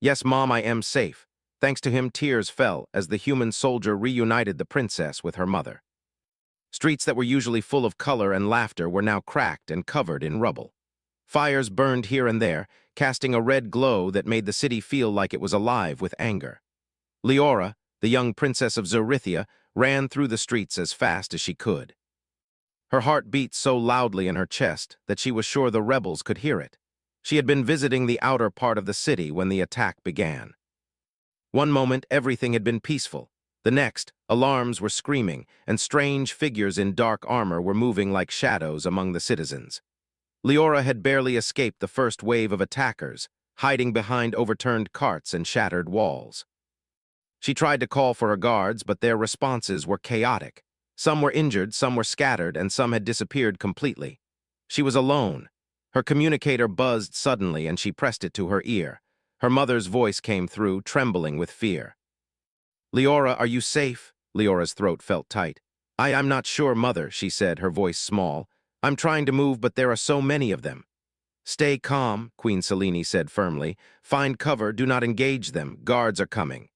Yes, Mom, I am safe. Thanks to him, tears fell as the human soldier reunited the princess with her mother. Streets that were usually full of color and laughter were now cracked and covered in rubble. Fires burned here and there, casting a red glow that made the city feel like it was alive with anger. Leora, the young princess of Zorithia, ran through the streets as fast as she could. Her heart beat so loudly in her chest that she was sure the rebels could hear it. She had been visiting the outer part of the city when the attack began. One moment, everything had been peaceful. The next, alarms were screaming, and strange figures in dark armor were moving like shadows among the citizens. Leora had barely escaped the first wave of attackers, hiding behind overturned carts and shattered walls. She tried to call for her guards, but their responses were chaotic. Some were injured, some were scattered, and some had disappeared completely. She was alone. Her communicator buzzed suddenly, and she pressed it to her ear. Her mother's voice came through, trembling with fear. "Leora, are you safe?" Leora's throat felt tight. I'm not sure, Mother," she said, her voice small. "I'm trying to move, but there are so many of them." "Stay calm," Queen Selene said firmly. "Find cover, do not engage them. Guards are coming."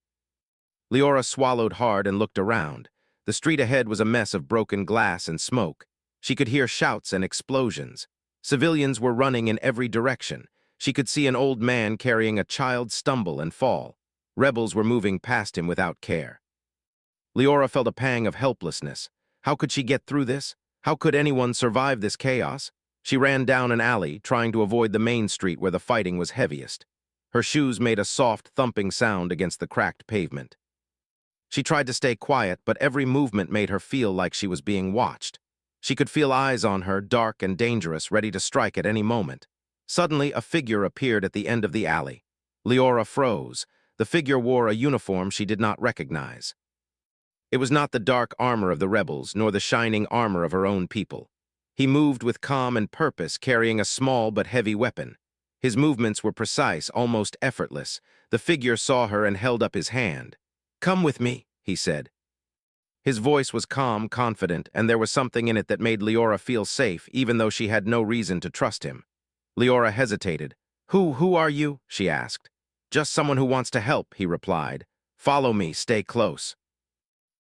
Leora swallowed hard and looked around. The street ahead was a mess of broken glass and smoke. She could hear shouts and explosions. Civilians were running in every direction. She could see an old man carrying a child stumble and fall. Rebels were moving past him without care. Leora felt a pang of helplessness. How could she get through this? How could anyone survive this chaos? She ran down an alley, trying to avoid the main street where the fighting was heaviest. Her shoes made a soft, thumping sound against the cracked pavement. She tried to stay quiet, but every movement made her feel like she was being watched. She could feel eyes on her, dark and dangerous, ready to strike at any moment. Suddenly, a figure appeared at the end of the alley. Leora froze. The figure wore a uniform she did not recognize. It was not the dark armor of the rebels, nor the shining armor of her own people. He moved with calm and purpose, carrying a small but heavy weapon. His movements were precise, almost effortless. The figure saw her and held up his hand. "Come with me," he said. His voice was calm, confident, and there was something in it that made Leora feel safe, even though she had no reason to trust him. Leora hesitated. Who are you?" she asked. "Just someone who wants to help," he replied. "Follow me, stay close."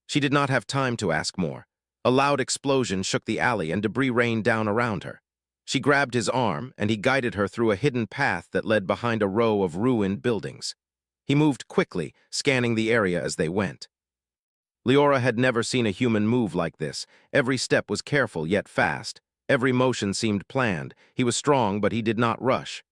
She did not have time to ask more. A loud explosion shook the alley and debris rained down around her. She grabbed his arm, and he guided her through a hidden path that led behind a row of ruined buildings. He moved quickly, scanning the area as they went. Leora had never seen a human move like this. Every step was careful yet fast. Every motion seemed planned. He was strong, but he did not rush.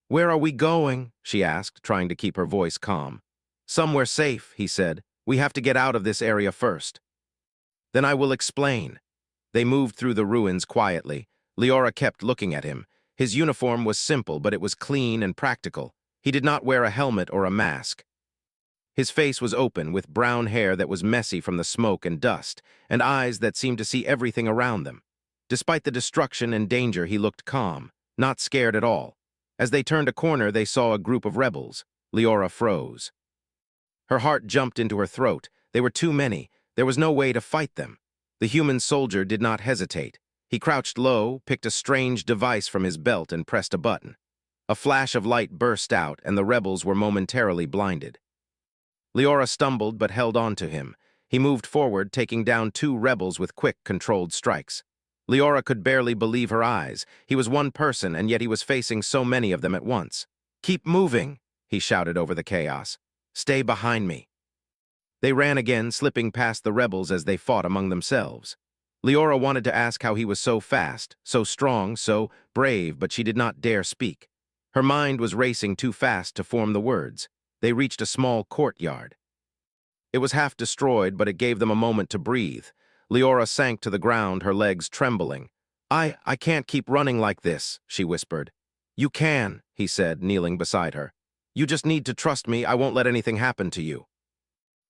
"Where are we going?" she asked, trying to keep her voice calm. "Somewhere safe," he said. "We have to get out of this area first." "Then I will explain." They moved through the ruins quietly. Leora kept looking at him. His uniform was simple, but it was clean and practical. He did not wear a helmet or a mask. His face was open, with brown hair that was messy from the smoke and dust, and eyes that seemed to see everything around them. Despite the destruction and danger, he looked calm, not scared at all. As they turned a corner, they saw a group of rebels. Leora froze. Her heart jumped into her throat. They were too many. There was no way to fight them. The human soldier did not hesitate. He crouched low, picked a strange device from his belt, and pressed a button. A flash of light burst out, and the rebels were momentarily blinded. Leora stumbled but held on to him. He moved forward, taking down two rebels with quick, controlled strikes. Leora could barely believe her eyes. He was one person, and yet he was facing so many of them at once. "Keep moving," he shouted over the chaos. "Stay behind me." They ran again, slipping past the rebels as they fought among themselves. Leora wanted to ask how he was so fast, so strong, so brave, but she did not dare speak. Her mind was racing too fast to form the words. They reached a small courtyard. It was half destroyed, but it gave them a moment to breathe. Leora sank to the ground, her legs trembling. I can't keep running like this," she whispered. "You can," he said, kneeling beside her. "You just need to trust me. I won't let anything happen to you."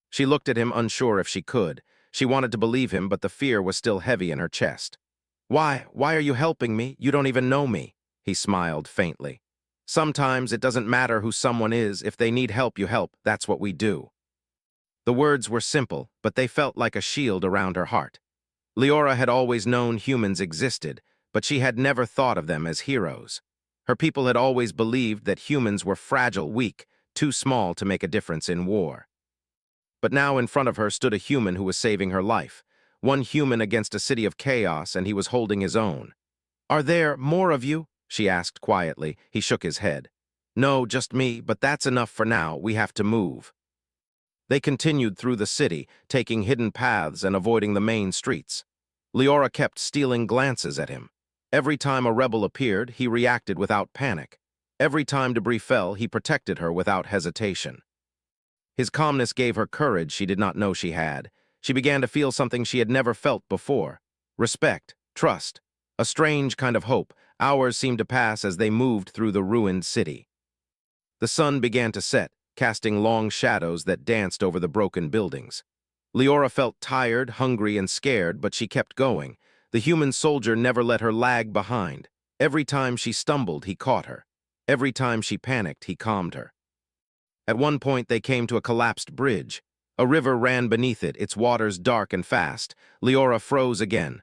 She looked at him, unsure if she could. She wanted to believe him, but the fear was still heavy in her chest. Why are you helping me? You don't even know me." He smiled faintly. "Sometimes it doesn't matter who someone is. If they need help, you help. That's what we do." The words were simple, but they felt like a shield around her heart. Leora had always known humans existed, but she had never thought of them as heroes. Her people had always believed that humans were fragile, weak, too small to make a difference in war. But now in front of her stood a human who was saving her life. One human against a city of chaos, and he was holding his own. "Are there more of you?" she asked quietly. He shook his head. "No, just me, but that's enough for now. We have to move." They continued through the city, taking hidden paths and avoiding the main streets. Leora kept stealing glances at him. Every time a rebel appeared, he reacted without panic. Every time debris fell, he protected her without hesitation. His calmness gave her courage she did not know she had. She began to feel something she had never felt before. Respect, trust, a strange kind of hope. Hours seemed to pass as they moved through the ruined city. The sun began to set, casting long shadows that danced over the broken buildings. Leora felt tired, hungry, and scared, but she kept going. The human soldier never let her lag behind. Every time she stumbled, he caught her. Every time she panicked, he calmed her. At one point, they came to a collapsed bridge. A river ran beneath it, its waters dark and fast. Leora froze again.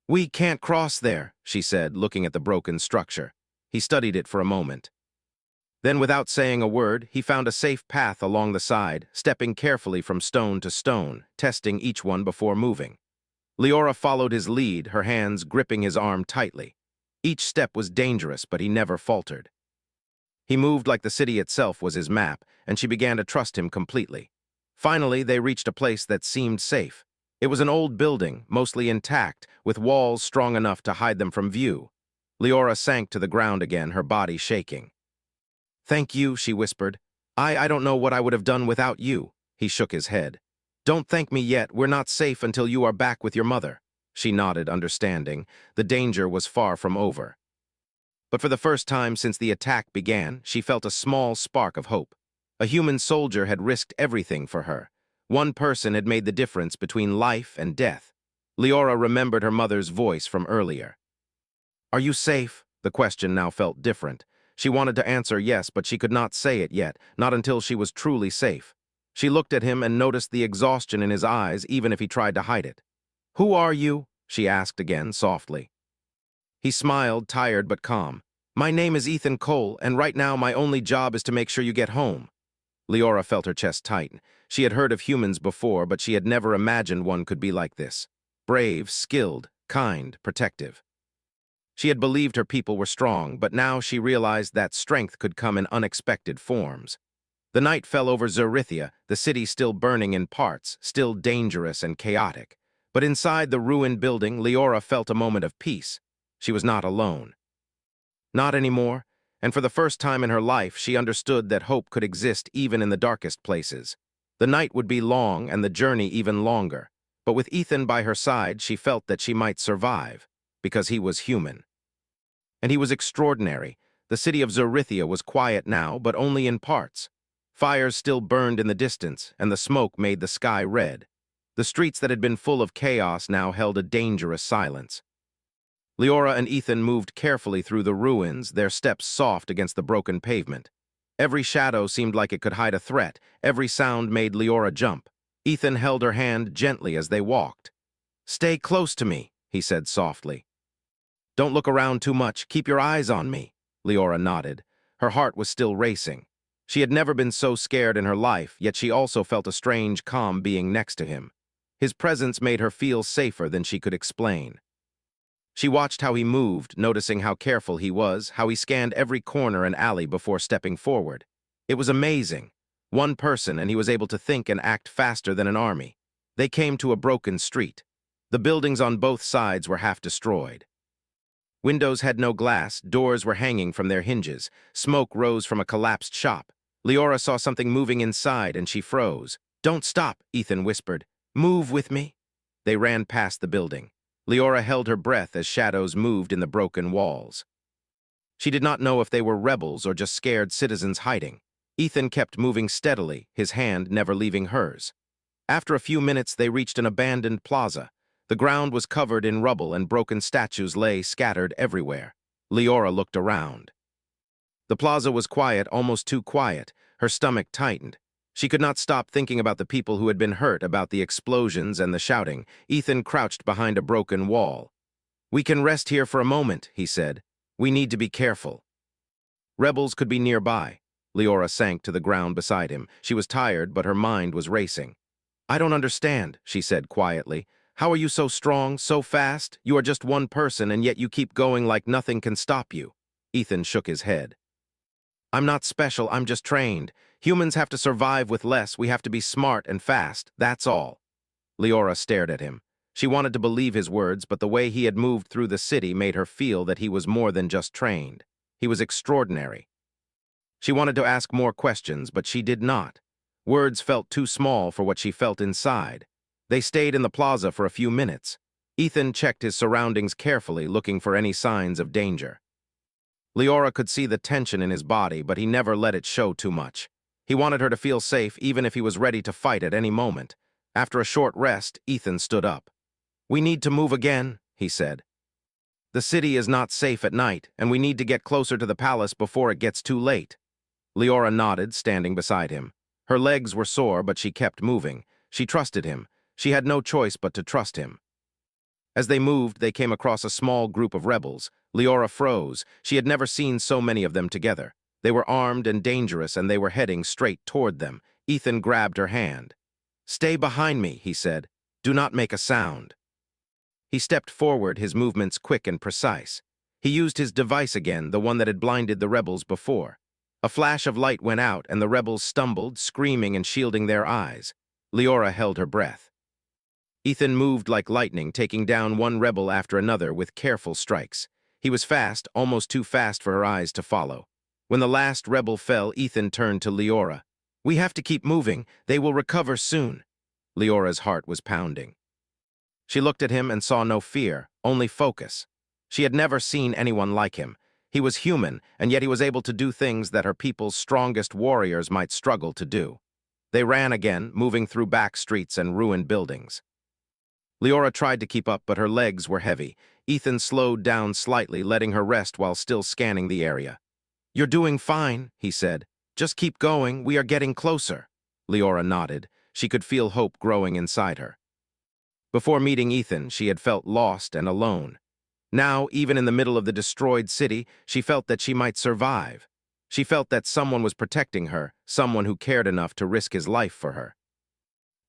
"We can't cross there," she said, looking at the broken structure. He studied it for a moment. Then, without saying a word, he found a safe path along the side, stepping carefully from stone to stone, testing each one before moving. Leora followed his lead, her hands gripping his arm tightly. Each step was dangerous, but he never faltered. He moved like the city itself was his map, and she began to trust him completely. Finally, they reached a place that seemed safe. It was an old building, mostly intact, with walls strong enough to hide them from view. Leora sank to the ground again, her body shaking. "Thank you," she whispered. I don't know what I would have done without you." He shook his head. "Don't thank me yet. We're not safe until you are back with your mother." She nodded, understanding. The danger was far from over. But for the first time since the attack began, she felt a small spark of hope. A human soldier had risked everything for her. One person had made the difference between life and death. Leora remembered her mother's voice from earlier. "Are you safe?" The question now felt different. She wanted to answer yes, but she could not say it yet, not until she was truly safe. She looked at him and noticed the exhaustion in his eyes, even if he tried to hide it. "Who are you?" she asked again, softly. He smiled, tired but calm. "My name is Ethan Cole, and right now my only job is to make sure you get home." Leora felt her chest tighten. She had heard of humans before, but she had never imagined one could be like this. Brave, skilled, kind, protective. She had believed her people were strong, but now she realized that strength could come in unexpected forms. The night fell over Zorithia, the city still burning in parts, still dangerous and chaotic. But inside the ruined building, Leora felt a moment of peace. She was not alone. Not anymore, and for the first time in her life, she understood that hope could exist even in the darkest places. The night would be long and the journey even longer, but with Ethan by her side, she felt that she might survive, because he was human. And he was extraordinary. The city of Zorithia was quiet now, but only in parts. Fires still burned in the distance, and the smoke made the sky red. The streets that had been full of chaos now held a dangerous silence. Leora and Ethan moved carefully through the ruins, their steps soft against the broken pavement. Every shadow seemed like it could hide a threat. Every sound made Leora jump. Ethan held her hand gently as they walked. "Stay close to me," he said softly. "Don't look around too much. Keep your eyes on me." Leora nodded. Her heart was still racing. She had never been so scared in her life, yet she also felt a strange calm being next to him. His presence made her feel safer than she could explain. She watched how he moved, noticing how careful he was, how he scanned every corner and alley before stepping forward. It was amazing. One person, and he was able to think and act faster than an army. They came to a broken street. The buildings on both sides were half destroyed. Windows had no glass, doors were hanging from their hinges. Smoke rose from a collapsed shop. Leora saw something moving inside, and she froze. "Don't stop," Ethan whispered. "Move with me." They ran past the building. Leora held her breath as shadows moved in the broken walls. She did not know if they were rebels or just scared citizens hiding. Ethan kept moving steadily, his hand never leaving hers. After a few minutes, they reached an abandoned plaza. The ground was covered in rubble and broken statues lay scattered everywhere. Leora looked around. The plaza was quiet, almost too quiet. Her stomach tightened. She could not stop thinking about the people who had been hurt, about the explosions and the shouting. Ethan crouched behind a broken wall. "We can rest here for a moment," he said. "We need to be careful." Rebels could be nearby. Leora sank to the ground beside him. She was tired, but her mind was racing. "I don't understand," she said quietly. "How are you so strong, so fast? You are just one person, and yet you keep going like nothing can stop you." Ethan shook his head. "I'm not special, I'm just trained. Humans have to survive with less, we have to be smart and fast, that's all." Leora stared at him. She wanted to believe his words, but the way he had moved through the city made her feel that he was more than just trained. He was extraordinary. She wanted to ask more questions, but she did not. Words felt too small for what she felt inside. They stayed in the plaza for a few minutes. Ethan checked his surroundings carefully, looking for any signs of danger. Leora could see the tension in his body, but he never let it show too much. He wanted her to feel safe, even if he was ready to fight at any moment. After a short rest, Ethan stood up. "We need to move again," he said. "The city is not safe at night, and we need to get closer to the palace before it gets too late." Leora nodded, standing beside him. Her legs were sore, but she kept moving. She trusted him. She had no choice but to trust him. As they moved, they came across a small group of rebels. Leora froze. She had never seen so many of them together. They were armed and dangerous, and they were heading straight toward them. Ethan grabbed her hand. "Stay behind me," he said. "Do not make a sound." He stepped forward, his movements quick and precise. He used his device again, the one that had blinded the rebels before. A flash of light went out, and the rebels stumbled, screaming and shielding their eyes. Leora held her breath. Ethan moved like lightning, taking down one rebel after another with careful strikes. He was fast, almost too fast for her eyes to follow. When the last rebel fell, Ethan turned to Leora. "We have to keep moving. They will recover soon." Leora's heart was pounding. She looked at him and saw no fear, only focus. She had never seen anyone like him. He was human, and yet he was able to do things that her people's strongest warriors might struggle to do. They ran again, moving through back streets and ruined buildings. Leora tried to keep up, but her legs were heavy. Ethan slowed down slightly, letting her rest while still scanning the area. "You're doing fine," he said. "Just keep going, we are getting closer." Leora nodded. She could feel hope growing inside her. Before meeting Ethan, she had felt lost and alone. Now, even in the middle of the destroyed city, she felt that she might survive. She felt that someone was protecting her, someone who cared enough to risk his life for her.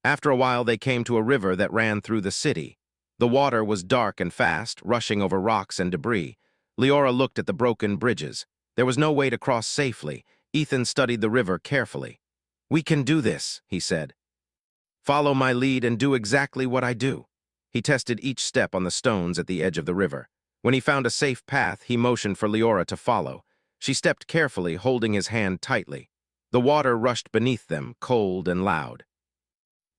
After a while, they came to a river that ran through the city. The water was dark and fast, rushing over rocks and debris. Leora looked at the broken bridges. There was no way to cross safely. Ethan studied the river carefully. "We can do this," he said. "Follow my lead and do exactly what I do." He tested each step on the stones at the edge of the river. When he found a safe path, he motioned for Leora to follow. She stepped carefully, holding his hand tightly. The water rushed beneath them, cold and loud.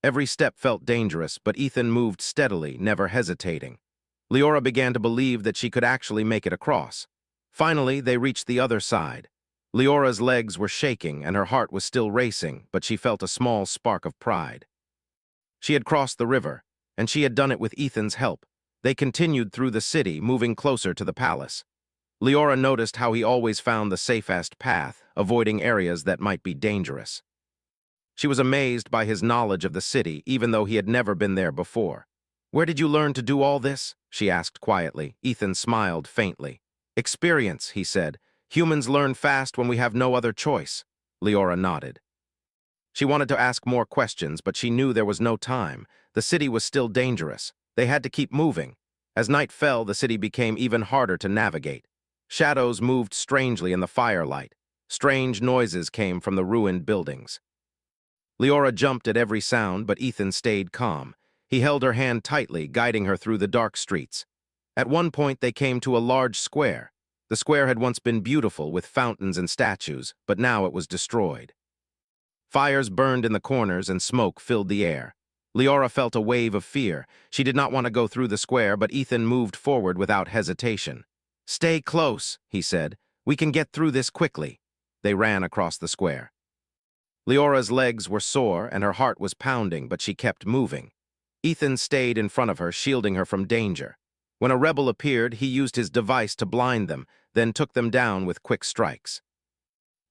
Every step felt dangerous, but Ethan moved steadily, never hesitating. Leora began to believe that she could actually make it across. Finally, they reached the other side. Leora's legs were shaking, and her heart was still racing, but she felt a small spark of pride. She had crossed the river, and she had done it with Ethan's help. They continued through the city, moving closer to the palace. Leora noticed how he always found the safest path, avoiding areas that might be dangerous. She was amazed by his knowledge of the city, even though he had never been there before. "Where did you learn to do all this?" she asked quietly. Ethan smiled faintly. "Experience," he said. "Humans learn fast when we have no other choice." Leora nodded. She wanted to ask more questions, but she knew there was no time. The city was still dangerous. They had to keep moving. As night fell, the city became even harder to navigate. Shadows moved strangely in the firelight. Strange noises came from the ruined buildings. Leora jumped at every sound, but Ethan stayed calm. He held her hand tightly, guiding her through the dark streets. At one point, they came to a large square. The square had once been beautiful, with fountains and statues, but now it was destroyed. Fires burned in the corners and smoke filled the air. Leora felt a wave of fear. She did not want to go through the square, but Ethan moved forward without hesitation. "Stay close," he said. "We can get through this quickly." They ran across the square. Leora's legs were sore and her heart was pounding, but she kept moving. Ethan stayed in front of her, shielding her from danger. When a rebel appeared, he used his device to blind them, then took them down with quick strikes.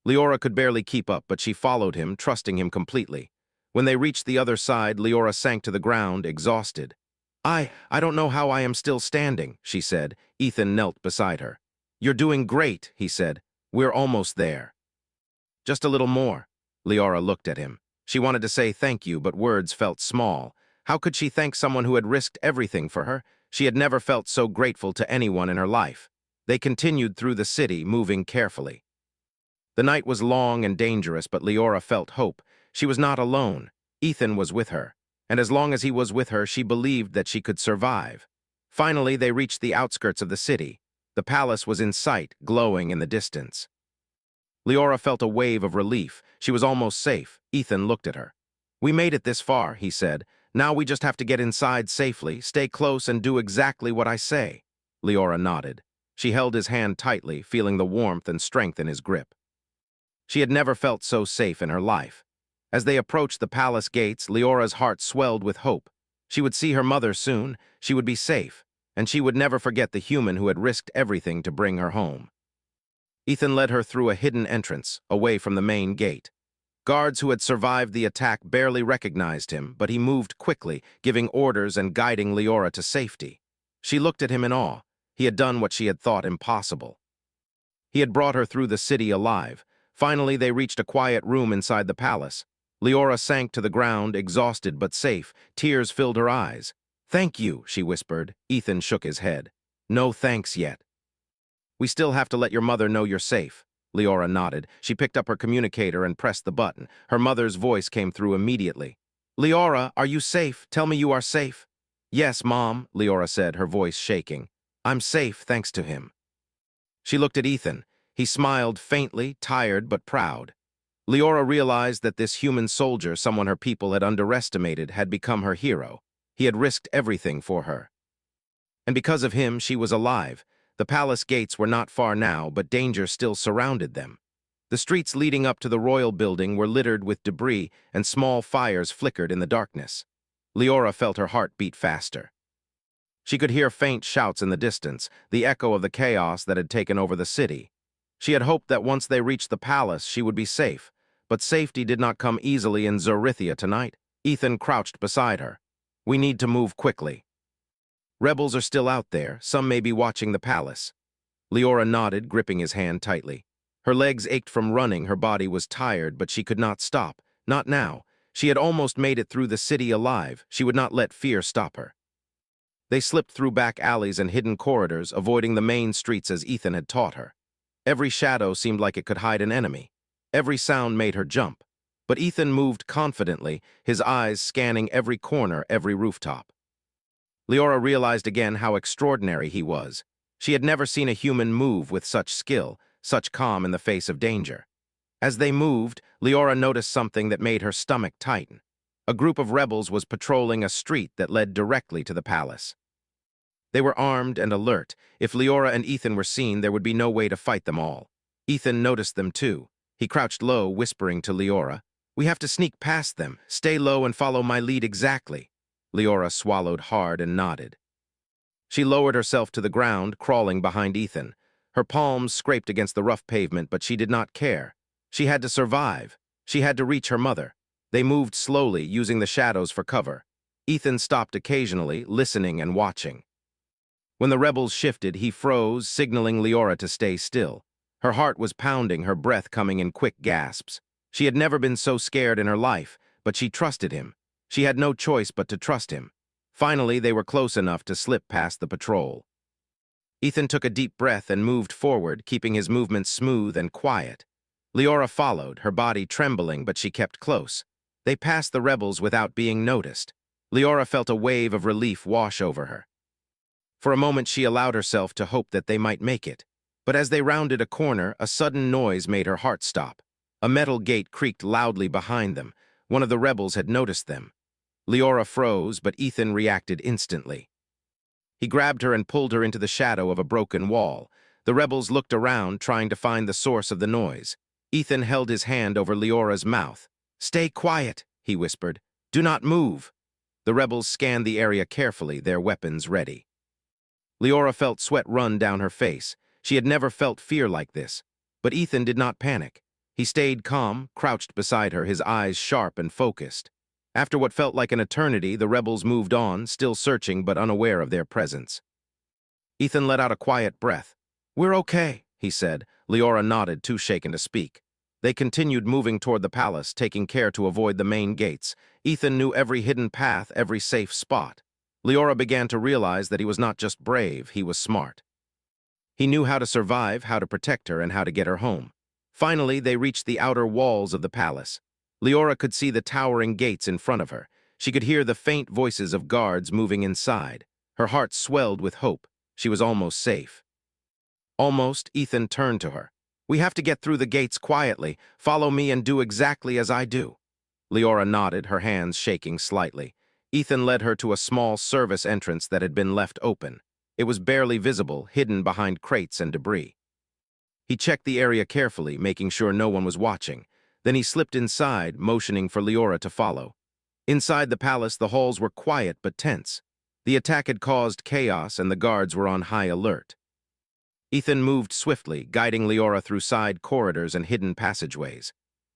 Leora could barely keep up, but she followed him, trusting him completely. When they reached the other side, Leora sank to the ground, exhausted. I don't know how I am still standing," she said. Ethan knelt beside her. "You're doing great," he said. "We're almost there." Just a little more. Leora looked at him. She wanted to say thank you, but words felt small. How could she thank someone who had risked everything for her? She had never felt so grateful to anyone in her life. They continued through the city, moving carefully. The night was long and dangerous, but Leora felt hope. She was not alone. Ethan was with her, and as long as he was with her, she believed that she could survive. Finally, they reached the outskirts of the city. The palace was in sight, glowing in the distance. Leora felt a wave of relief. She was almost safe. Ethan looked at her. "We made it this far," he said. "Now we just have to get inside safely, stay close, and do exactly what I say." Leora nodded. She held his hand tightly, feeling the warmth and strength in his grip. She had never felt so safe in her life. As they approached the palace gates, Leora's heart swelled with hope. She would see her mother soon, she would be safe, and she would never forget the human who had risked everything to bring her home. Ethan led her through a hidden entrance, away from the main gate. Guards who had survived the attack barely recognized him, but he moved quickly, giving orders and guiding Leora to safety. She looked at him in awe. He had done what she had thought impossible. He had brought her through the city alive. Finally, they reached a quiet room inside the palace. Leora sank to the ground, exhausted but safe. Tears filled her eyes. "Thank you," she whispered. Ethan shook his head. "No thanks yet. We still have to let your mother know you're safe." Leora nodded. She picked up her communicator and pressed the button. Her mother's voice came through immediately. "Leora, are you safe? Tell me you are safe." "Yes, Mom," Leora said, her voice shaking. "I'm safe, thanks to him." She looked at Ethan. He smiled faintly, tired but proud. Leora realized that this human soldier, someone her people had underestimated, had become her hero. He had risked everything for her. And because of him, she was alive. The palace gates were not far now, but danger still surrounded them. The streets leading up to the royal building were littered with debris, and small fires flickered in the darkness. Leora felt her heart beat faster. She could hear faint shouts in the distance, the echo of the chaos that had taken over the city. She had hoped that once they reached the palace, she would be safe. But safety did not come easily in Zorithia tonight. Ethan crouched beside her. "We need to move quickly. Rebels are still out there. Some may be watching the palace." Leora nodded, gripping his hand tightly. Her legs ached from running, her body was tired, but she could not stop. Not now. She had almost made it through the city alive. She would not let fear stop her. They slipped through back alleys and hidden corridors, avoiding the main streets as Ethan had taught her. Every shadow seemed like it could hide an enemy. Every sound made her jump. But Ethan moved confidently, his eyes scanning every corner, every rooftop. Leora realized again how extraordinary he was. She had never seen a human move with such skill, such calm in the face of danger. As they moved, Leora noticed something that made her stomach tighten. A group of rebels was patrolling a street that led directly to the palace. They were armed and alert. If Leora and Ethan were seen, there would be no way to fight them all. Ethan noticed them too. He crouched low, whispering to Leora, "We have to sneak past them. Stay low and follow my lead exactly." Leora swallowed hard and nodded. She lowered herself to the ground, crawling behind Ethan. Her palms scraped against the rough pavement, but she did not care. She had to survive. She had to reach her mother. They moved slowly, using the shadows for cover. Ethan stopped occasionally, listening and watching. When the rebels shifted, he froze, signaling Leora to stay still. Her heart was pounding, her breath coming in quick gasps. She had never been so scared in her life, but she trusted him. She had no choice but to trust him. Finally, they were close enough to slip past the patrol. Ethan took a deep breath and moved forward, keeping his movements smooth and quiet. Leora followed, her body trembling, but she kept close. They passed the rebels without being noticed. Leora felt a wave of relief wash over her. For a moment, she allowed herself to hope that they might make it. But as they rounded a corner, a sudden noise made her heart stop. A metal gate creaked loudly behind them. One of the rebels had noticed them. Leora froze, but Ethan reacted instantly. He grabbed her and pulled her into the shadow of a broken wall. The rebels looked around, trying to find the source of the noise. Ethan held his hand over Leora's mouth. "Stay quiet," he whispered. "Do not move." The rebels scanned the area carefully, their weapons ready. Leora felt sweat run down her face. She had never felt fear like this. But Ethan did not panic. He stayed calm, crouched beside her, his eyes sharp and focused. After what felt like an eternity, the rebels moved on, still searching but unaware of their presence. Ethan let out a quiet breath. "We're okay," he said. Leora nodded, too shaken to speak. They continued moving toward the palace, taking care to avoid the main gates. Ethan knew every hidden path, every safe spot. Leora began to realize that he was not just brave, he was smart. He knew how to survive, how to protect her, and how to get her home. Finally, they reached the outer walls of the palace. Leora could see the towering gates in front of her. She could hear the faint voices of guards moving inside. Her heart swelled with hope. She was almost safe. Almost, Ethan turned to her. "We have to get through the gates quietly. Follow me and do exactly as I do." Leora nodded, her hands shaking slightly. Ethan led her to a small service entrance that had been left open. It was barely visible, hidden behind crates and debris. He checked the area carefully, making sure no one was watching. Then he slipped inside, motioning for Leora to follow. Inside the palace, the halls were quiet but tense. The attack had caused chaos, and the guards were on high alert. Ethan moved swiftly, guiding Leora through side corridors and hidden passageways.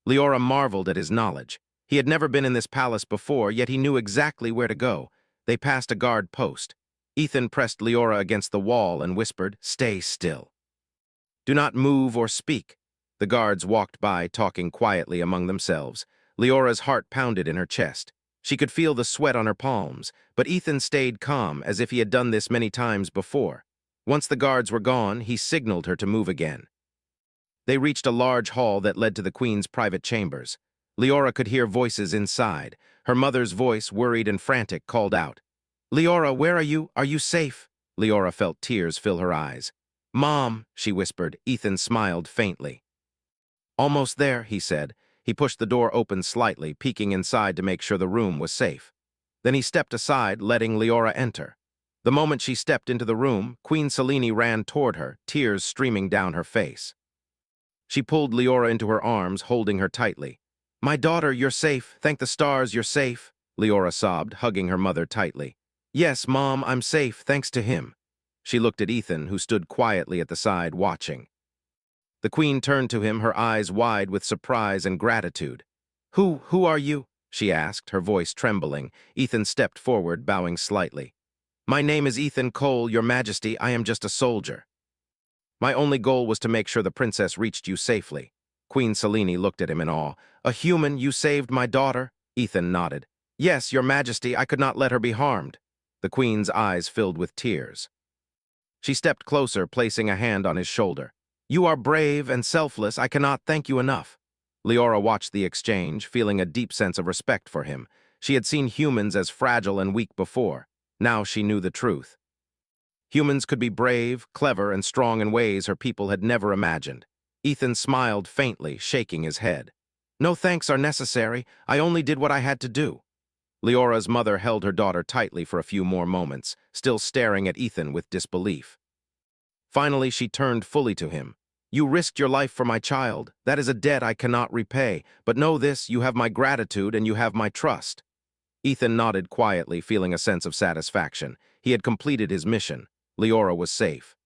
Leora marveled at his knowledge. He had never been in this palace before, yet he knew exactly where to go. They passed a guard post. Ethan pressed Leora against the wall and whispered, "Stay still. Do not move or speak." The guards walked by, talking quietly among themselves. Leora's heart pounded in her chest. She could feel the sweat on her palms, but Ethan stayed calm, as if he had done this many times before. Once the guards were gone, he signaled her to move again. They reached a large hall that led to the queen's private chambers. Leora could hear voices inside. Her mother's voice, worried and frantic, called out, "Leora, where are you? Are you safe?" Leora felt tears fill her eyes. "Mom," she whispered. Ethan smiled faintly. "Almost there," he said. He pushed the door open slightly, peeking inside to make sure the room was safe. Then he stepped aside, letting Leora enter. The moment she stepped into the room, Queen Selene ran toward her, tears streaming down her face. She pulled Leora into her arms, holding her tightly. "My daughter, you're safe. Thank the stars you're safe," Leora sobbed, hugging her mother tightly. "Yes, Mom, I'm safe, thanks to him." She looked at Ethan, who stood quietly at the side, watching. The queen turned to him, her eyes wide with surprise and gratitude. Who are you?" she asked, her voice trembling. Ethan stepped forward, bowing slightly. "My name is Ethan Cole, Your Majesty. I am just a soldier. My only goal was to make sure the princess reached you safely." Queen Selene looked at him in awe. "A human, you saved my daughter?" Ethan nodded. "Yes, Your Majesty, I could not let her be harmed." The queen's eyes filled with tears. She stepped closer, placing a hand on his shoulder. "You are brave and selfless. I cannot thank you enough." Leora watched the exchange, feeling a deep sense of respect for him. She had seen humans as fragile and weak before. Now she knew the truth. Humans could be brave, clever, and strong in ways her people had never imagined. Ethan smiled faintly, shaking his head. "No thanks are necessary. I only did what I had to do." Leora's mother held her daughter tightly for a few more moments, still staring at Ethan with disbelief. Finally, she turned fully to him. "You risked your life for my child. That is a debt I cannot repay. But know this, you have my gratitude and you have my trust." Ethan nodded quietly, feeling a sense of satisfaction. He had completed his mission. Leora was safe.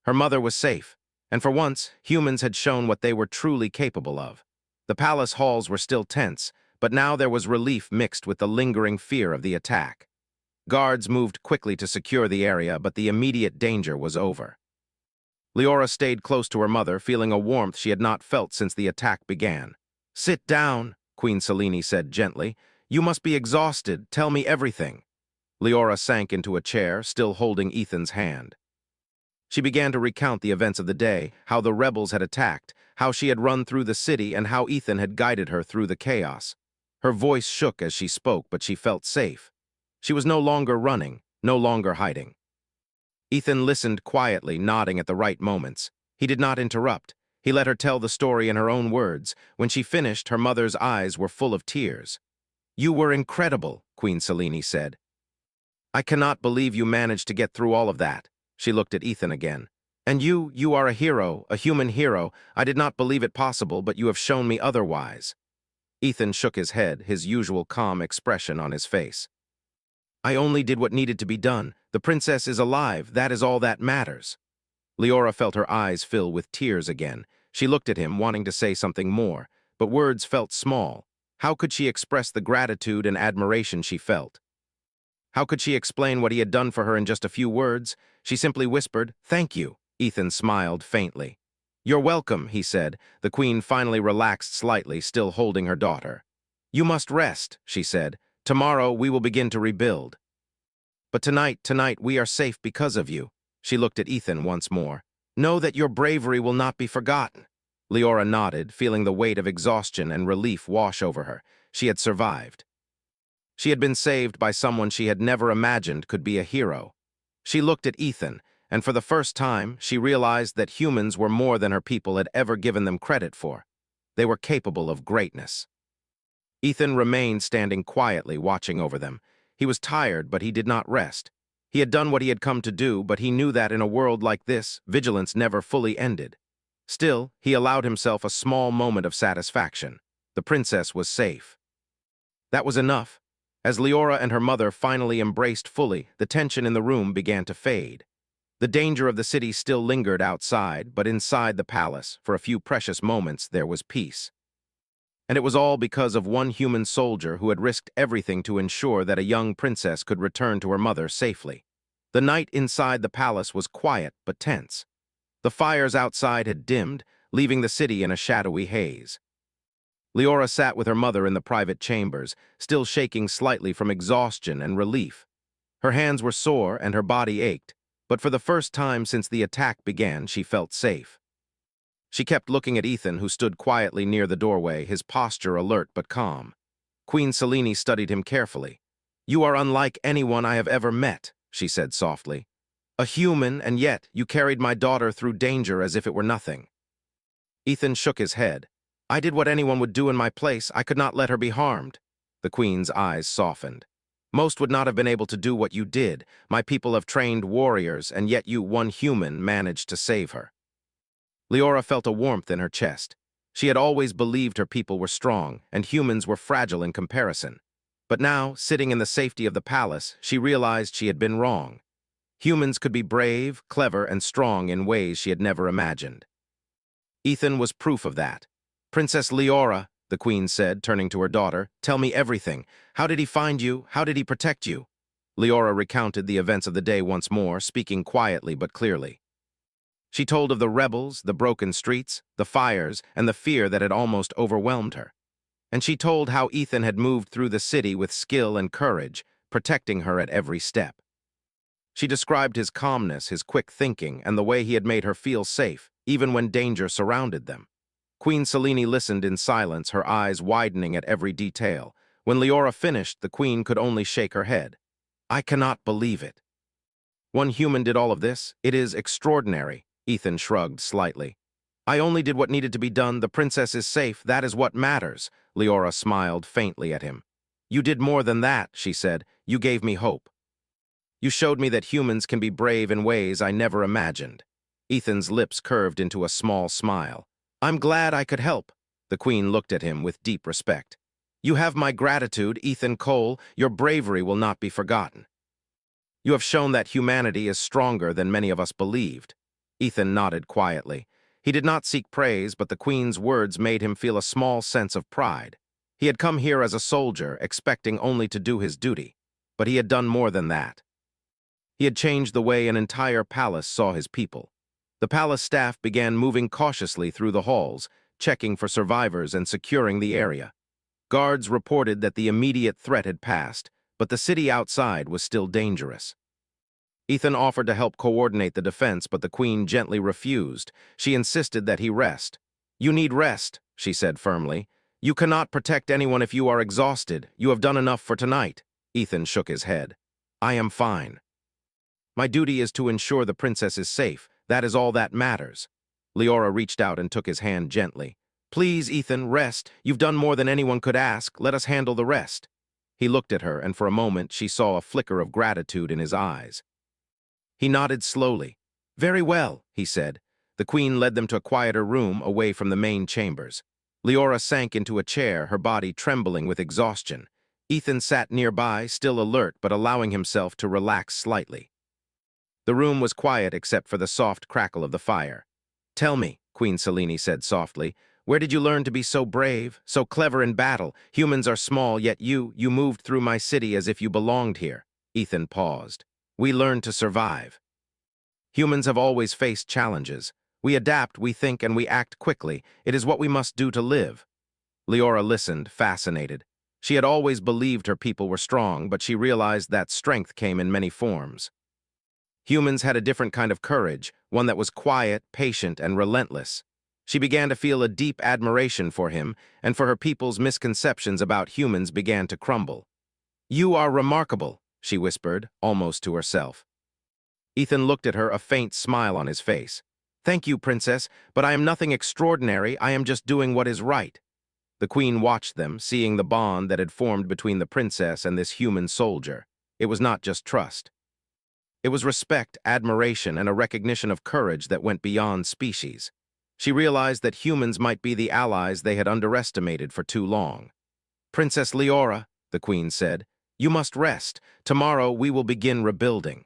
Her mother was safe, and for once, humans had shown what they were truly capable of. The palace halls were still tense, but now there was relief mixed with the lingering fear of the attack. Guards moved quickly to secure the area, but the immediate danger was over. Leora stayed close to her mother, feeling a warmth she had not felt since the attack began. "Sit down," Queen Selene said gently. "You must be exhausted. Tell me everything." Leora sank into a chair, still holding Ethan's hand. She began to recount the events of the day, how the rebels had attacked, how she had run through the city, and how Ethan had guided her through the chaos. Her voice shook as she spoke, but she felt safe. She was no longer running, no longer hiding. Ethan listened quietly, nodding at the right moments. He did not interrupt. He let her tell the story in her own words. When she finished, her mother's eyes were full of tears. "You were incredible," Queen Selene said. "I cannot believe you managed to get through all of that." She looked at Ethan again. "And you are a hero, a human hero. I did not believe it possible, but you have shown me otherwise." Ethan shook his head, his usual calm expression on his face. "I only did what needed to be done. The princess is alive. That is all that matters." Leora felt her eyes fill with tears again. She looked at him, wanting to say something more, but words felt small. How could she express the gratitude and admiration she felt? How could she explain what he had done for her in just a few words? She simply whispered, "Thank you." Ethan smiled faintly. You're welcome, he said. The queen finally relaxed slightly, still holding her daughter. You must rest, she said. Tomorrow we will begin to rebuild. But tonight we are safe because of you. She looked at Ethan once more. Know that your bravery will not be forgotten. Leora nodded, feeling the weight of exhaustion and relief wash over her. She had survived. She had been saved by someone she had never imagined could be a hero. She looked at Ethan, and for the first time, she realized that humans were more than her people had ever given them credit for. They were capable of greatness. Ethan remained standing quietly, watching over them. He was tired, but he did not rest. He had done what he had come to do, but he knew that in a world like this, vigilance never fully ended. Still, he allowed himself a small moment of satisfaction. The princess was safe. That was enough. As Leora and her mother finally embraced fully, the tension in the room began to fade. The danger of the city still lingered outside, but inside the palace, for a few precious moments, there was peace. And it was all because of one human soldier who had risked everything to ensure that a young princess could return to her mother safely. The night inside the palace was quiet but tense. The fires outside had dimmed, leaving the city in a shadowy haze. Leora sat with her mother in the private chambers, still shaking slightly from exhaustion and relief. Her hands were sore and her body ached, but for the first time since the attack began, she felt safe. She kept looking at Ethan, who stood quietly near the doorway, his posture alert but calm. Queen Selene studied him carefully. You are unlike anyone I have ever met, she said softly. A human, and yet you carried my daughter through danger as if it were nothing. Ethan shook his head. I did what anyone would do in my place. I could not let her be harmed. The queen's eyes softened. Most would not have been able to do what you did. My people have trained warriors, and yet you, one human, managed to save her. Leora felt a warmth in her chest. She had always believed her people were strong, and humans were fragile in comparison. But now, sitting in the safety of the palace, she realized she had been wrong. Humans could be brave, clever, and strong in ways she had never imagined. Ethan was proof of that. Princess Leora, the queen said, turning to her daughter, tell me everything. How did he find you? How did he protect you? Leora recounted the events of the day once more, speaking quietly but clearly. She told of the rebels, the broken streets, the fires, and the fear that had almost overwhelmed her. And she told how Ethan had moved through the city with skill and courage, protecting her at every step. She described his calmness, his quick thinking, and the way he had made her feel safe, even when danger surrounded them. Queen Selene listened in silence, her eyes widening at every detail. When Leora finished, the queen could only shake her head. I cannot believe it. One human did all of this. It is extraordinary. Ethan shrugged slightly. I only did what needed to be done. The princess is safe. That is what matters. Leora smiled faintly at him. You did more than that, she said. You gave me hope. You showed me that humans can be brave in ways I never imagined. Ethan's lips curved into a small smile. I'm glad I could help. The queen looked at him with deep respect. You have my gratitude, Ethan Cole. Your bravery will not be forgotten. You have shown that humanity is stronger than many of us believed. Ethan nodded quietly. He did not seek praise, but the queen's words made him feel a small sense of pride. He had come here as a soldier, expecting only to do his duty. But he had done more than that. He had changed the way an entire palace saw his people. The palace staff began moving cautiously through the halls, checking for survivors and securing the area. Guards reported that the immediate threat had passed, but the city outside was still dangerous. Ethan offered to help coordinate the defense, but the queen gently refused. She insisted that he rest. You need rest, she said firmly. You cannot protect anyone if you are exhausted. You have done enough for tonight. Ethan shook his head. I am fine. My duty is to ensure the princess is safe. That is all that matters. Leora reached out and took his hand gently. Please, Ethan, rest. You've done more than anyone could ask. Let us handle the rest. He looked at her, and for a moment she saw a flicker of gratitude in his eyes. He nodded slowly. Very well, he said. The queen led them to a quieter room away from the main chambers. Leora sank into a chair, her body trembling with exhaustion. Ethan sat nearby, still alert but allowing himself to relax slightly. The room was quiet except for the soft crackle of the fire. Tell me, Queen Selene said softly, where did you learn to be so brave, so clever in battle? Humans are small, yet you moved through my city as if you belonged here. Ethan paused. We learned to survive. Humans have always faced challenges. We adapt, we think, and we act quickly. It is what we must do to live. Leora listened, fascinated. She had always believed her people were strong, but she realized that strength came in many forms. Humans had a different kind of courage, one that was quiet, patient, and relentless. She began to feel a deep admiration for him, and for her people's misconceptions about humans began to crumble. "You are remarkable," she whispered, almost to herself. Ethan looked at her, a faint smile on his face. "Thank you, Princess, but I am nothing extraordinary. I am just doing what is right." The Queen watched them, seeing the bond that had formed between the princess and this human soldier. It was not just trust. It was respect, admiration, and a recognition of courage that went beyond species. She realized that humans might be the allies they had underestimated for too long. "Princess Leora," the Queen said, "you must rest. Tomorrow we will begin rebuilding.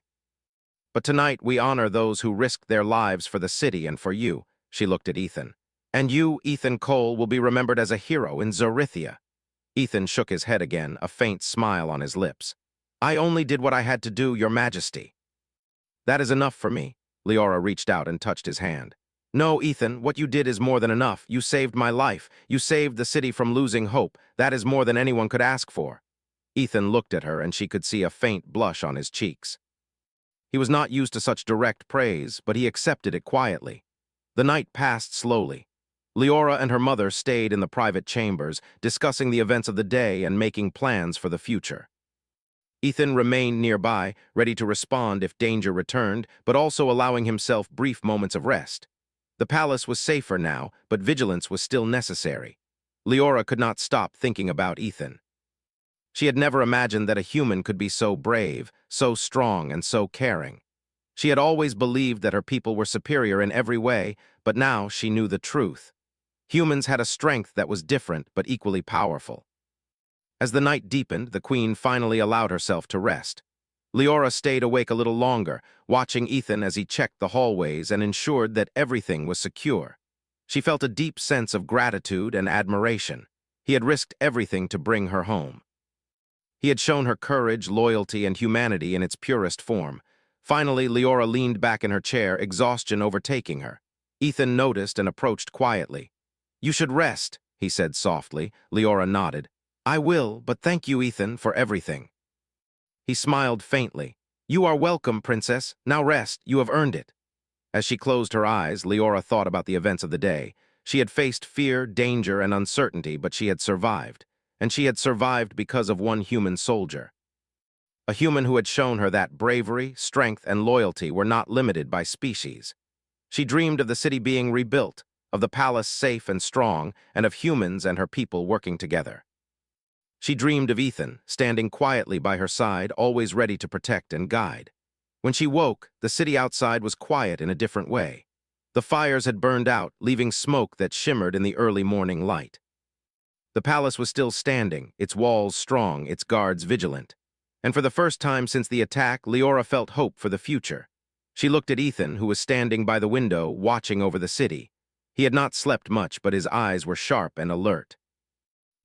But tonight we honor those who risked their lives for the city and for you." She looked at Ethan. "And you, Ethan Cole, will be remembered as a hero in Zorithia." Ethan shook his head again, a faint smile on his lips. "I only did what I had to do, Your Majesty." "That is enough for me." Leora reached out and touched his hand. "No, Ethan, what you did is more than enough. You saved my life. You saved the city from losing hope. That is more than anyone could ask for." Ethan looked at her, and she could see a faint blush on his cheeks. He was not used to such direct praise, but he accepted it quietly. The night passed slowly. Leora and her mother stayed in the private chambers, discussing the events of the day and making plans for the future. Ethan remained nearby, ready to respond if danger returned, but also allowing himself brief moments of rest. The palace was safer now, but vigilance was still necessary. Leora could not stop thinking about Ethan. She had never imagined that a human could be so brave, so strong, and so caring. She had always believed that her people were superior in every way, but now she knew the truth. Humans had a strength that was different but equally powerful. As the night deepened, the Queen finally allowed herself to rest. Leora stayed awake a little longer, watching Ethan as he checked the hallways and ensured that everything was secure. She felt a deep sense of gratitude and admiration. He had risked everything to bring her home. He had shown her courage, loyalty, and humanity in its purest form. Finally, Leora leaned back in her chair, exhaustion overtaking her. Ethan noticed and approached quietly. "You should rest," he said softly. Leora nodded. "I will, but thank you, Ethan, for everything." He smiled faintly. "You are welcome, Princess. Now rest. You have earned it." As she closed her eyes, Leora thought about the events of the day. She had faced fear, danger, and uncertainty, but she had survived. And she had survived because of one human soldier. A human who had shown her that bravery, strength, and loyalty were not limited by species. She dreamed of the city being rebuilt, of the palace safe and strong, and of humans and her people working together. She dreamed of Ethan, standing quietly by her side, always ready to protect and guide. When she woke, the city outside was quiet in a different way. The fires had burned out, leaving smoke that shimmered in the early morning light. The palace was still standing, its walls strong, its guards vigilant. And for the first time since the attack, Leora felt hope for the future. She looked at Ethan, who was standing by the window, watching over the city. He had not slept much, but his eyes were sharp and alert.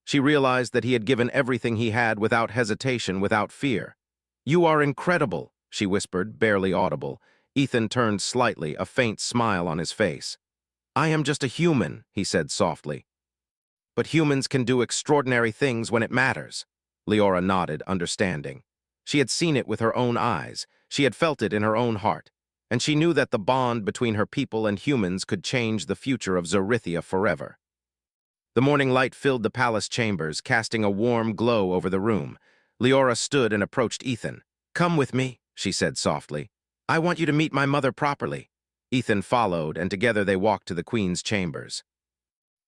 She realized that he had given everything he had without hesitation, without fear. "You are incredible," she whispered, barely audible. Ethan turned slightly, a faint smile on his face. "I am just a human," he said softly. "But humans can do extraordinary things when it matters." Leora nodded, understanding. She had seen it with her own eyes. She had felt it in her own heart. And she knew that the bond between her people and humans could change the future of Zorithia forever. The morning light filled the palace chambers, casting a warm glow over the room. Leora stood and approached Ethan. "Come with me," she said softly. "I want you to meet my mother properly." Ethan followed, and together they walked to the Queen's chambers.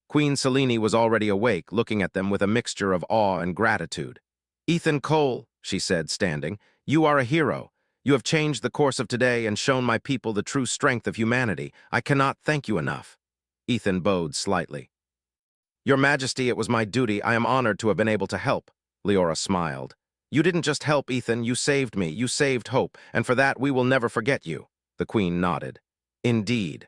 Queen Selene was already awake, looking at them with a mixture of awe and gratitude. "Ethan Cole," she said, standing, "you are a hero. You have changed the course of today and shown my people the true strength of humanity. I cannot thank you enough." Ethan bowed slightly. "Your Majesty, it was my duty. I am honored to have been able to help." Leora smiled. "You didn't just help, Ethan. You saved me. You saved hope. And for that, we will never forget you." The Queen nodded. "Indeed.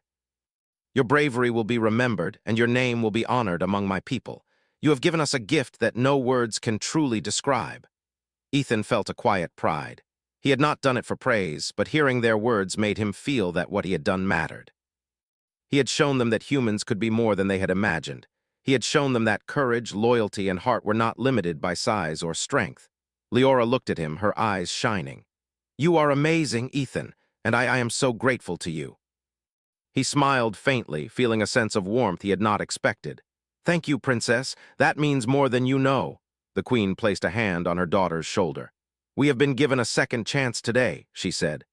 Your bravery will be remembered, and your name will be honored among my people. You have given us a gift that no words can truly describe." Ethan felt a quiet pride. He had not done it for praise, but hearing their words made him feel that what he had done mattered. He had shown them that humans could be more than they had imagined. He had shown them that courage, loyalty, and heart were not limited by size or strength. Leora looked at him, her eyes shining. "You are amazing, Ethan, and I am so grateful to you." He smiled faintly, feeling a sense of warmth he had not expected. "Thank you, Princess. That means more than you know." The Queen placed a hand on her daughter's shoulder. "We have been given a second chance today," she said.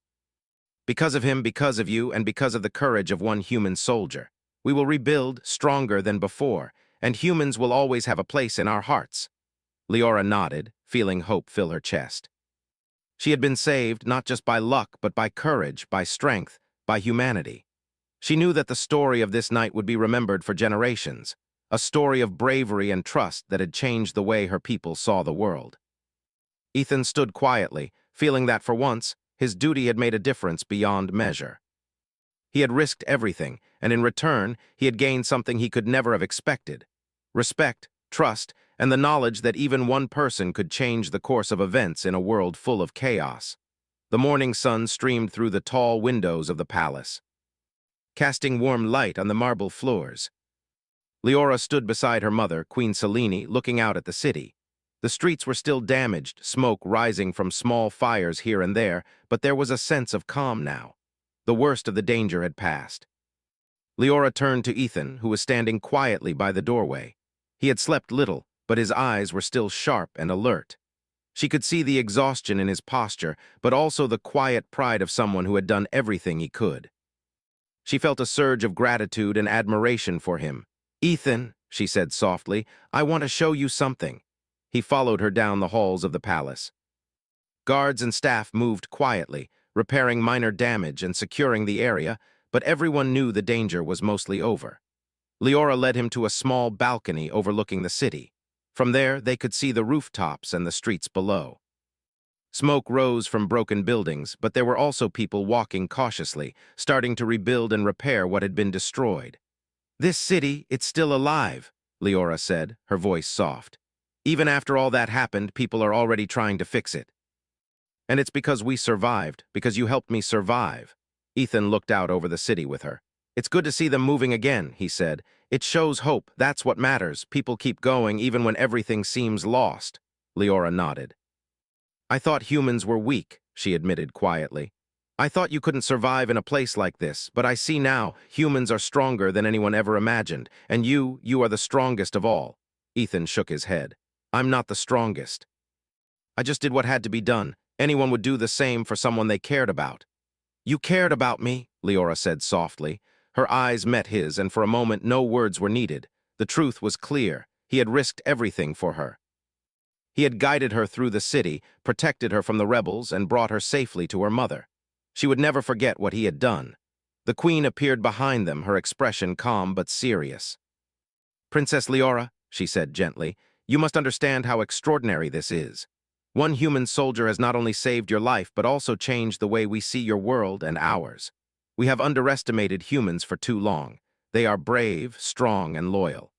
"Because of him, because of you, and because of the courage of one human soldier. We will rebuild, stronger than before, and humans will always have a place in our hearts." Leora nodded, feeling hope fill her chest. She had been saved not just by luck, but by courage, by strength, by humanity. She knew that the story of this night would be remembered for generations, a story of bravery and trust that had changed the way her people saw the world. Ethan stood quietly, feeling that for once, his duty had made a difference beyond measure. He had risked everything, and in return, he had gained something he could never have expected: respect, trust, and the knowledge that even one person could change the course of events in a world full of chaos. The morning sun streamed through the tall windows of the palace, casting warm light on the marble floors. Leora stood beside her mother, Queen Selene, looking out at the city. The streets were still damaged, smoke rising from small fires here and there, but there was a sense of calm now. The worst of the danger had passed. Leora turned to Ethan, who was standing quietly by the doorway. He had slept little, but his eyes were still sharp and alert. She could see the exhaustion in his posture, but also the quiet pride of someone who had done everything he could. She felt a surge of gratitude and admiration for him. "Ethan," she said softly, "I want to show you something." He followed her down the halls of the palace. Guards and staff moved quietly, repairing minor damage and securing the area, but everyone knew the danger was mostly over. Leora led him to a small balcony overlooking the city. From there, they could see the rooftops and the streets below. Smoke rose from broken buildings, but there were also people walking cautiously, starting to rebuild and repair what had been destroyed. "This city, it's still alive," Leora said, her voice soft. "Even after all that happened, people are already trying to fix it. And it's because we survived, because you helped me survive." Ethan looked out over the city with her. "It's good to see them moving again," he said. "It shows hope. That's what matters. People keep going even when everything seems lost." Leora nodded. "I thought humans were weak," she admitted quietly. "I thought you couldn't survive in a place like this, but I see now humans are stronger than anyone ever imagined, and you are the strongest of all." Ethan shook his head. "I'm not the strongest. I just did what had to be done. Anyone would do the same for someone they cared about." "You cared about me," Leora said softly. Her eyes met his, and for a moment no words were needed. The truth was clear. He had risked everything for her. He had guided her through the city, protected her from the rebels, and brought her safely to her mother. She would never forget what he had done. The Queen appeared behind them, her expression calm but serious. "Princess Leora," she said gently, "you must understand how extraordinary this is. One human soldier has not only saved your life, but also changed the way we see your world and ours. We have underestimated humans for too long. They are brave, strong, and loyal.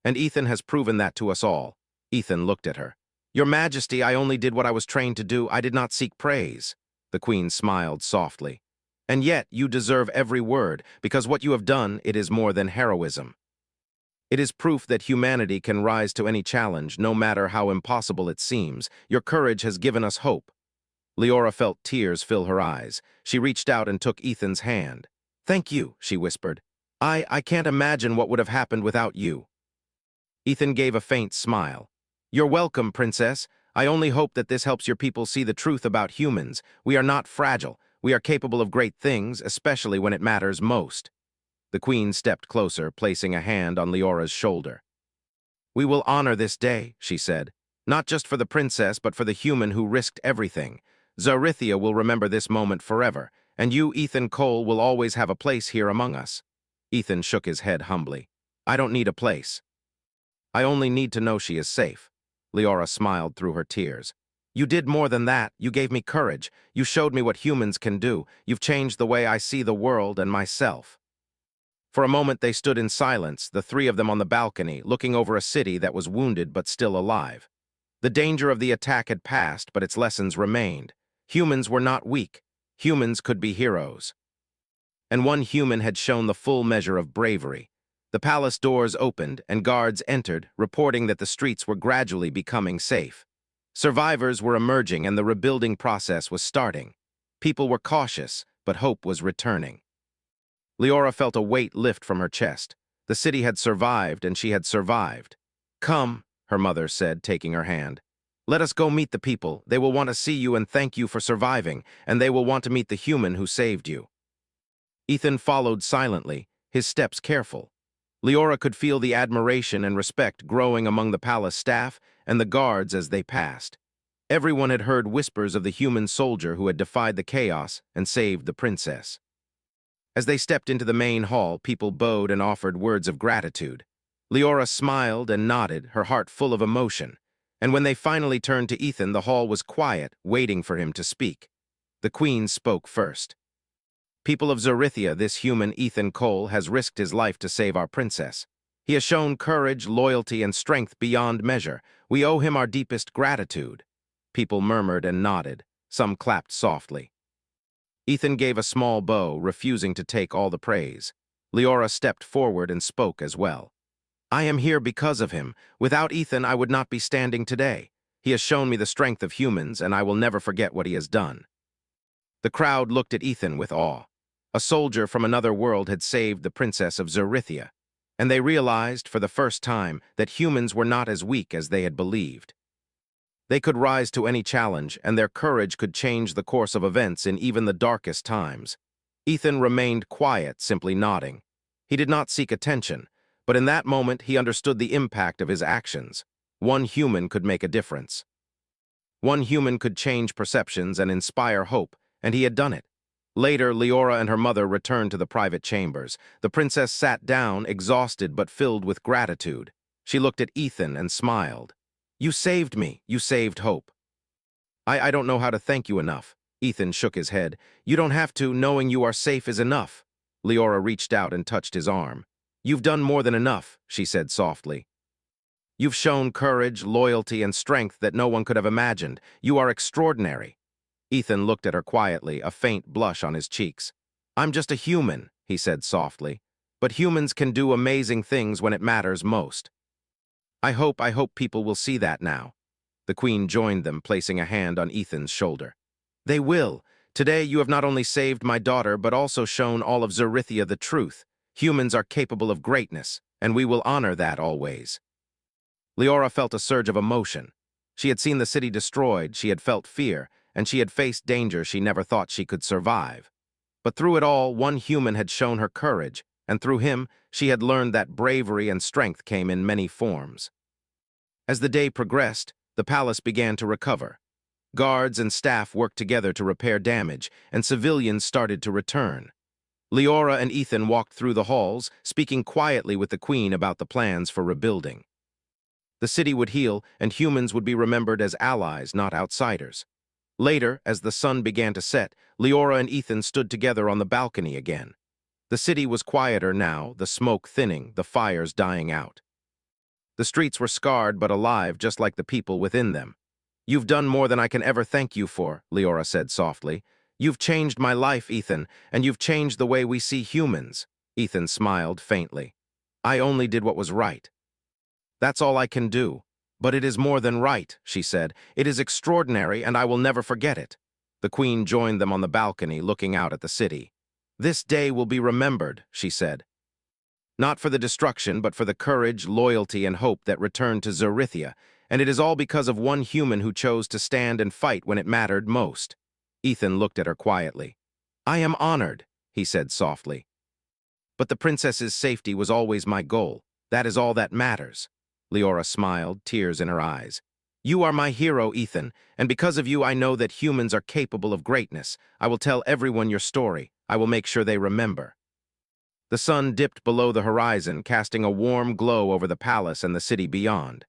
And Ethan has proven that to us all." Ethan looked at her. "Your Majesty, I only did what I was trained to do. I did not seek praise." The Queen smiled softly. "And yet you deserve every word, because what you have done, it is more than heroism. It is proof that humanity can rise to any challenge, no matter how impossible it seems. Your courage has given us hope." Leora felt tears fill her eyes. She reached out and took Ethan's hand. "Thank you," she whispered. I can't imagine what would have happened without you." Ethan gave a faint smile. "You're welcome, Princess. I only hope that this helps your people see the truth about humans. We are not fragile. We are capable of great things, especially when it matters most." The Queen stepped closer, placing a hand on Leora's shoulder. "We will honor this day," she said. "Not just for the princess, but for the human who risked everything. Zarithia will remember this moment forever, and you, Ethan Cole, will always have a place here among us." Ethan shook his head humbly. "I don't need a place. I only need to know she is safe." Leora smiled through her tears. "You did more than that. You gave me courage. You showed me what humans can do. You've changed the way I see the world and myself." For a moment they stood in silence, the three of them on the balcony, looking over a city that was wounded but still alive. The danger of the attack had passed, but its lessons remained. Humans were not weak. Humans could be heroes. and one human had shown the full measure of bravery. The palace doors opened, and guards entered, reporting that the streets were gradually becoming safe. Survivors were emerging, and the rebuilding process was starting. People were cautious, but hope was returning. Leora felt a weight lift from her chest. The city had survived, and she had survived. "Come," her mother said, taking her hand. "Let us go meet the people. They will want to see you and thank you for surviving, and they will want to meet the human who saved you." Ethan followed silently, his steps careful. Leora could feel the admiration and respect growing among the palace staff and the guards as they passed. Everyone had heard whispers of the human soldier who had defied the chaos and saved the princess. As they stepped into the main hall, people bowed and offered words of gratitude. Leora smiled and nodded, her heart full of emotion. And when they finally turned to Ethan, the hall was quiet, waiting for him to speak. The queen spoke first. "People of Zorithia, this human, Ethan Cole, has risked his life to save our princess. He has shown courage, loyalty, and strength beyond measure. We owe him our deepest gratitude." People murmured and nodded. Some clapped softly. Ethan gave a small bow, refusing to take all the praise. Leora stepped forward and spoke as well. "I am here because of him. Without Ethan, I would not be standing today. He has shown me the strength of humans, and I will never forget what he has done." The crowd looked at Ethan with awe. A soldier from another world had saved the princess of Zorithia, and they realized for the first time that humans were not as weak as they had believed. They could rise to any challenge, and their courage could change the course of events in even the darkest times. Ethan remained quiet, simply nodding. He did not seek attention, but in that moment he understood the impact of his actions. One human could make a difference. One human could change perceptions and inspire hope, and he had done it. Later, Leora and her mother returned to the private chambers. The princess sat down, exhausted but filled with gratitude. She looked at Ethan and smiled. "You saved me. You saved hope." I don't know how to thank you enough." Ethan shook his head. "You don't have to. Knowing you are safe is enough." Leora reached out and touched his arm. "You've done more than enough," she said softly. "You've shown courage, loyalty, and strength that no one could have imagined. You are extraordinary." Ethan looked at her quietly, a faint blush on his cheeks. "I'm just a human," he said softly. "But humans can do amazing things when it matters most. I hope people will see that now." The queen joined them, placing a hand on Ethan's shoulder. "They will. Today you have not only saved my daughter, but also shown all of Zorithia the truth. Humans are capable of greatness, and we will honor that always." Leora felt a surge of emotion. She had seen the city destroyed, she had felt fear, and she had faced danger she never thought she could survive. But through it all, one human had shown her courage, and through him, she had learned that bravery and strength came in many forms. As the day progressed, the palace began to recover. Guards and staff worked together to repair damage, and civilians started to return. Leora and Ethan walked through the halls, speaking quietly with the queen about the plans for rebuilding. The city would heal, and humans would be remembered as allies, not outsiders. Later, as the sun began to set, Leora and Ethan stood together on the balcony again. The city was quieter now, the smoke thinning, the fires dying out. The streets were scarred but alive, just like the people within them. "You've done more than I can ever thank you for," Leora said softly. "You've changed my life, Ethan, and you've changed the way we see humans." Ethan smiled faintly. "I only did what was right. That's all I can do. But it is more than right," she said. "It is extraordinary, and I will never forget it." The queen joined them on the balcony, looking out at the city. "This day will be remembered," she said. "Not for the destruction, but for the courage, loyalty, and hope that returned to Zorithia, and it is all because of one human who chose to stand and fight when it mattered most." Ethan looked at her quietly. "I am honored," he said softly. "But the princess's safety was always my goal. That is all that matters." Leora smiled, tears in her eyes. "You are my hero, Ethan, and because of you I know that humans are capable of greatness. I will tell everyone your story. I will make sure they remember." The sun dipped below the horizon, casting a warm glow over the palace and the city beyond.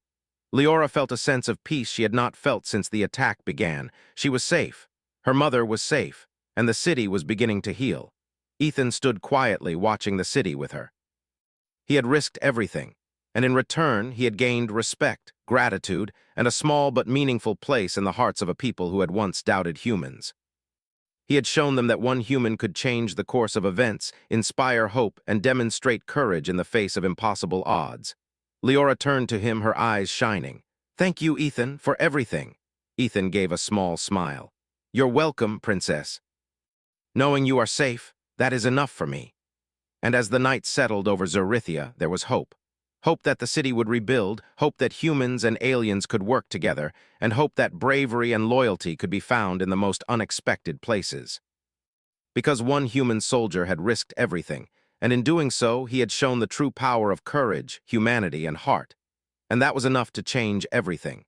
Leora felt a sense of peace she had not felt since the attack began. She was safe. Her mother was safe, and the city was beginning to heal. Ethan stood quietly, watching the city with her. He had risked everything, and in return he had gained respect, gratitude, and a small but meaningful place in the hearts of a people who had once doubted humans. He had shown them that one human could change the course of events, inspire hope, and demonstrate courage in the face of impossible odds. Leora turned to him, her eyes shining. "Thank you, Ethan, for everything." Ethan gave a small smile. "You're welcome, Princess. Knowing you are safe, that is enough for me." And as the night settled over Zorithia, there was hope. Hope that the city would rebuild, hope that humans and aliens could work together, and hope that bravery and loyalty could be found in the most unexpected places. Because one human soldier had risked everything, and in doing so, he had shown the true power of courage, humanity, and heart. And that was enough to change everything.